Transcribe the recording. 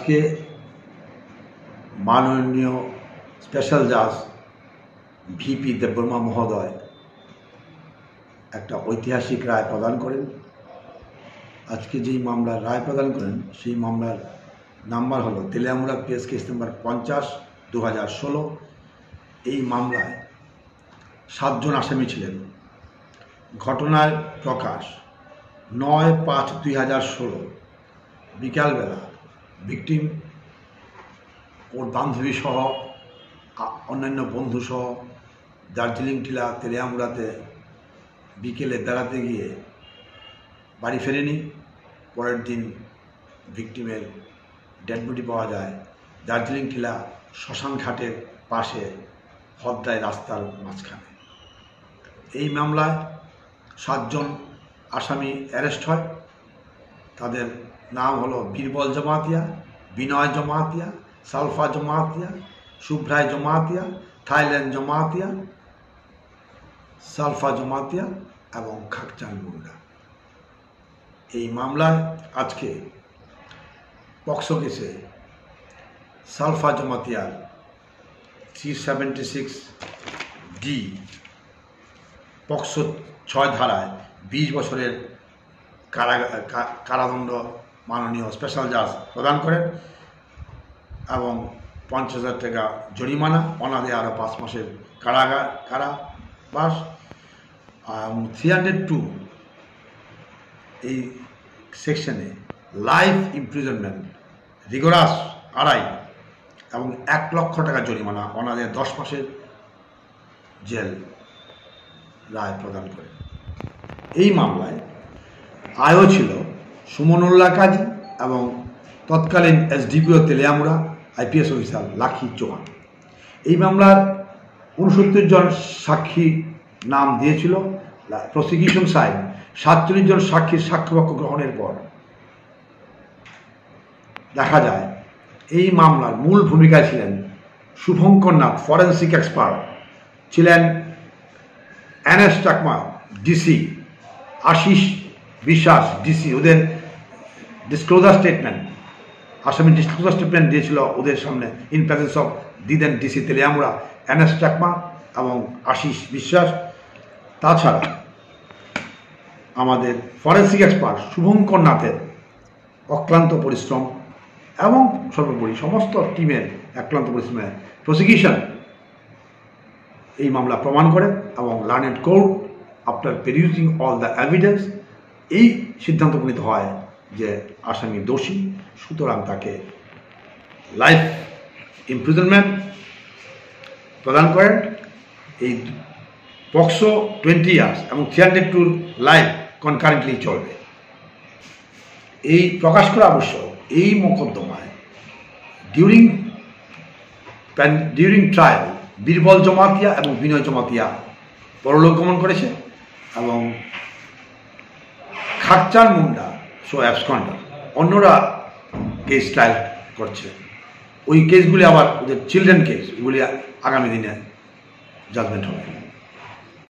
আজকে মাননীয় স্পেশাল জাজ ভিপি দেববর্মা মহোদয় একটা ঐতিহাসিক রায় প্রদান করেন। আজকে যেই মামলার রায় প্রদান করেন সেই মামলার নাম্বার হলো তেলিয়ামুড়া কেস নাম্বার 50/2016। এই মামলায় 7 জন আসামি ছিলেন। ঘটনার প্রকাশ 9/5/2016 বিকালবেলা ভিকটিম ওর বান্ধবী সহ অন্যান্য বন্ধু সহ দার্জিলিং টিলা তেলিয়ামুড়াতে বিকেলে বেড়াতে গিয়ে বাড়ি ফেরেনি। পরের দিন ভিকটিমের ডেড বডি পাওয়া যায় দার্জিলিং টিলা শ্মশান ঘাটের পাশে হদ্দায় রাস্তার মাঝখানে। এই মামলায় 7 জন আসামি অ্যারেস্ট হয়। তাদের নাম হলো বীরবল জমাতিয়া, বিনয় জমাতিয়া, সালফা জমাতিয়া, শুভ্রায় জমাতিয়া, থাইল্যান্ড জমাতিয়া, সালফা জমাতিয়া এবং খাকচান মুন্ডা। এই মামলায় আজকে পক্সো কেসে সালফা জমাতিয়ার 376D পক্সো 6 ধারায় 20 বছরের কারাদণ্ড মাননীয় স্পেশাল জাজ প্রদান করেন এবং 50,000 টাকা জরিমানা, অনাদে আরও 5 মাসের কারাবাস। 302 এই সেকশনে লাইফ ইমপ্রিজনমেন্ট, রিগোরাস আড়াই এবং 1 লক্ষ টাকা জরিমানা, অনাদে 10 মাসের জেল রায় প্রদান করে। এই মামলায় আয়ও ছিল সুমনুল্লাহ কাজী এবং তৎকালীন এসডিপিও তেলিয়ামুড়া আইপিএস অফিসার লাখি চৌহান। এই মামলার 69 জন সাক্ষী নাম দিয়েছিল প্রসিকিউশন সাইড। 47 জন সাক্ষীর সাক্ষ্যবাক্য গ্রহণের পর দেখা যায় এই মামলার মূল ভূমিকায় ছিলেন শুভঙ্কর নাথ, ফরেন্সিক এক্সপার্ট ছিলেন, এনএস চাকমা ডিসি, আশিস বিশ্বাস ডিসি। ওদের ডিসক্লোজার স্টেটমেন্ট, আসামি ডিসক্লোজার স্টেটমেন্ট দিয়েছিল ওদের সামনে in presence of the then DC Teliamura, NS Chakma এবং আশিস বিশ্বাস। তাছাড়া আমাদের ফরেন্সিক এক্সপার্ট শুভঙ্কর নাথের অক্লান্ত পরিশ্রম এবং সর্বোপরি সমস্ত টিমের অক্লান্ত পরিশ্রমে প্রসিকিউশন এই মামলা প্রমাণ করে এবং learned court after perusing all the evidence এই সিদ্ধান্ত উপনীত হয় যে আসামি দোষী, সুতরাং তাকে লাইফ ইমপ্রিজনমেন্ট প্রদান করেন। এই পক্সো 20 ইয়ার্স এবং 302 লাইফ কনকারেন্টলি চলবে। এই প্রকাশ করা আবশ্যক, এই মোকদ্দমায় ডিউরিং ট্রায়াল বীরবল জমাতিয়া এবং বিনয় জমাতিয়া পরলোক গমন করেছে এবং খাকচান মুন্ডা সো অ্যাবসকন্ডার, অন্যরা কেস ট্রায়াল করছে। ওই কেসগুলি আবার ওদের চিলড্রেন কেস, ওগুলি আগামী দিনে জাজমেন্ট হবে।